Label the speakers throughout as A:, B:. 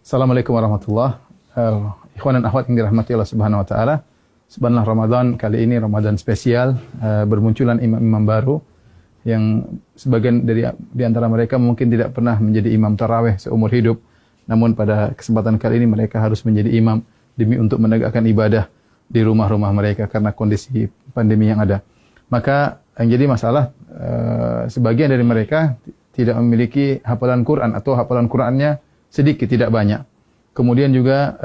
A: Assalamualaikum warahmatullahi wabarakatuh. Ikhwan dan akhwat yang dirahmati Allah Subhanahu wa taala. Subhanallah, Ramadan kali ini Ramadan spesial, bermunculan imam-imam baru yang sebagian di antara mereka mungkin tidak pernah menjadi imam tarawih seumur hidup. Namun pada kesempatan kali ini mereka harus menjadi imam demi untuk menegakkan ibadah di rumah-rumah mereka karena kondisi pandemi yang ada. Maka yang jadi masalah sebagian dari mereka tidak memiliki hafalan Quran atau hafalan Qurannya sedikit, tidak banyak. Kemudian juga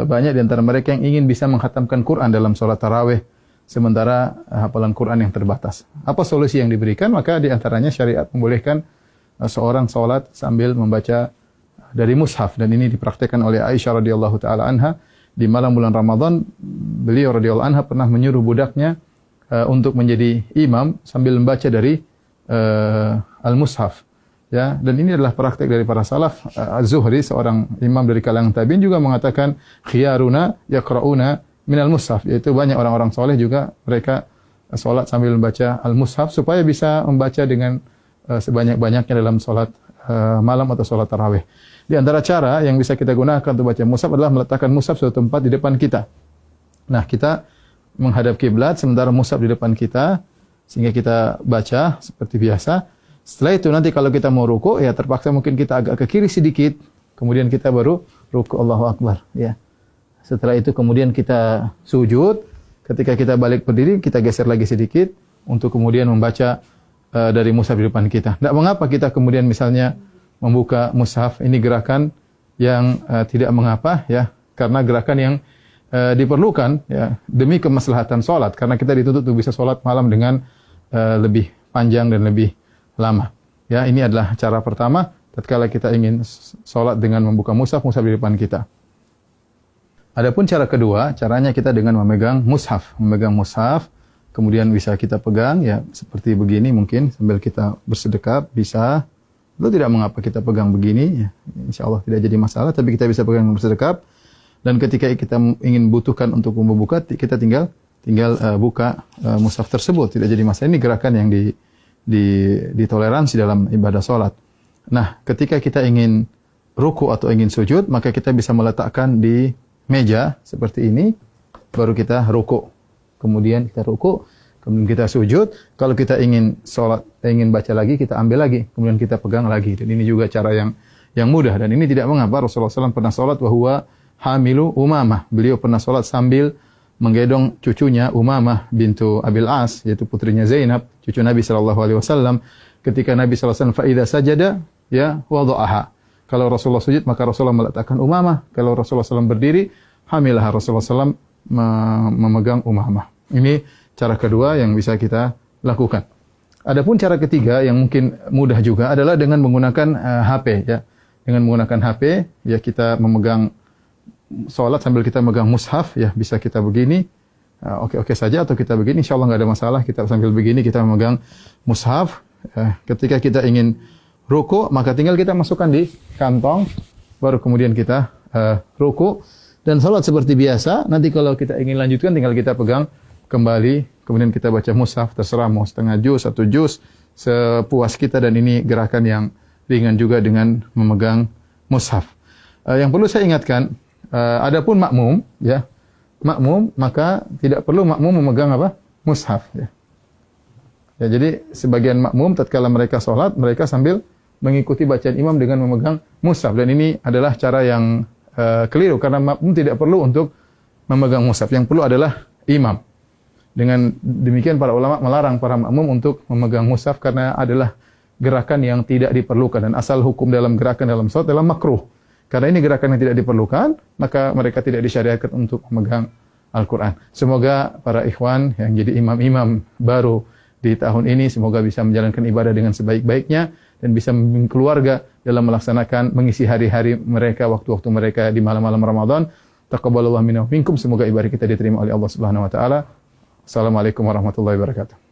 A: banyak di antara mereka yang ingin bisa menghatamkan Quran dalam sholat tarawih, sementara hafalan Quran yang terbatas. Apa solusi yang diberikan? Maka di antaranya syariat membolehkan seorang sholat sambil membaca dari mushaf, dan ini dipraktikkan oleh Aisyah radhiyallahu taala anha di malam bulan Ramadan. Beliau radhiyallahu anha pernah menyuruh budaknya untuk menjadi imam sambil membaca dari al-mushaf. Ya, dan ini adalah praktek dari para salaf. Az-Zuhri, seorang imam dari kalangan tabi'in, juga mengatakan khiyaruna yaqra'una minal mushaf, yaitu banyak orang-orang soleh juga mereka salat sambil membaca al-mushaf supaya bisa membaca dengan sebanyak-banyaknya dalam salat malam atau salat tarawih. Di antara cara yang bisa kita gunakan untuk baca mushaf adalah meletakkan mushaf suatu tempat di depan kita. Nah, kita menghadap kiblat sementara mushaf di depan kita sehingga kita baca seperti biasa. Setelah itu nanti kalau kita mau ruku, ya terpaksa mungkin kita agak ke kiri sedikit, kemudian kita baru ruku, Allahu Akbar, ya. Setelah itu kemudian kita sujud, ketika kita balik berdiri kita geser lagi sedikit untuk kemudian membaca dari mushaf di depan kita. Tidak mengapa kita kemudian misalnya membuka mushaf, ini gerakan yang tidak mengapa, ya, karena gerakan yang diperlukan, ya, demi kemaslahatan salat, karena kita dituntut untuk bisa salat malam dengan lebih panjang dan lebih lama. Ya, ini adalah cara pertama tatkala kita ingin salat dengan membuka mushaf di depan kita. Adapun cara kedua, caranya kita dengan memegang mushaf, kemudian bisa kita pegang, ya, seperti begini mungkin sambil kita bersedekap bisa. Itu tidak mengapa kita pegang begini, ya. Insyaallah tidak jadi masalah, tapi kita bisa pegang bersedekap, dan ketika kita ingin butuhkan untuk membuka, kita tinggal buka mushaf tersebut, tidak jadi masalah. Ini gerakan yang ditoleransi dalam ibadah salat. Nah, ketika kita ingin ruku atau ingin sujud, maka kita bisa meletakkan di meja seperti ini, baru kita ruku. Kemudian kita ruku, kemudian kita sujud. Kalau kita ingin salat, ingin baca lagi, kita ambil lagi, kemudian kita pegang lagi. Dan ini juga cara yang mudah, dan ini tidak mengapa. Rasulullah SAW pernah salat wa huwa hamilu Umamah. Beliau pernah salat sambil menggendong cucunya Umamah bintu Abil As, yaitu putrinya Zainab, cucu Nabi SAW. Ketika Nabi SAW fa idza sajada, ya, wada'aha. Kalau Rasulullah sujud, maka Rasulullah meletakkan Umamah. Kalau Rasulullah SAW berdiri, hamilah Rasulullah SAW memegang Umamah. Ini cara kedua yang bisa kita lakukan. Adapun cara ketiga yang mungkin mudah juga adalah dengan menggunakan HP, ya. Dengan menggunakan HP, ya, kita memegang salat sambil kita megang mushaf, ya, bisa kita begini, oke saja, atau kita begini, insyaallah nggak ada masalah. Kita sambil begini kita memegang mushaf. Ketika kita ingin ruku, maka tinggal kita masukkan di kantong, baru kemudian kita ruku dan salat seperti biasa. Nanti kalau kita ingin lanjutkan, tinggal kita pegang kembali, kemudian kita baca mushaf, terserah mau setengah juz, 1 juz, sepuas kita. Dan ini gerakan yang ringan juga dengan memegang mushaf. Yang perlu saya ingatkan, adapun makmum, ya, maka tidak perlu makmum memegang apa? Mushaf, ya. Ya, jadi sebagian makmum tatkala mereka salat, mereka sambil mengikuti bacaan imam dengan memegang mushaf, dan ini adalah cara yang keliru, karena makmum tidak perlu untuk memegang mushaf. Yang perlu adalah imam. Dengan demikian para ulama melarang para makmum untuk memegang mushaf karena adalah gerakan yang tidak diperlukan, dan asal hukum dalam gerakan dalam salat adalah makruh. Karena ini gerakan yang tidak diperlukan, maka mereka tidak disyariatkan untuk memegang Al-Quran. Semoga para ikhwan yang jadi imam-imam baru di tahun ini, semoga bisa menjalankan ibadah dengan sebaik-baiknya, dan bisa membimbing keluarga dalam melaksanakan, mengisi hari-hari mereka, waktu-waktu mereka di malam-malam Ramadan. Taqabbalallahu minna wa minkum. Semoga ibadah kita diterima oleh Allah Subhanahu wa taala. Assalamualaikum warahmatullahi wabarakatuh.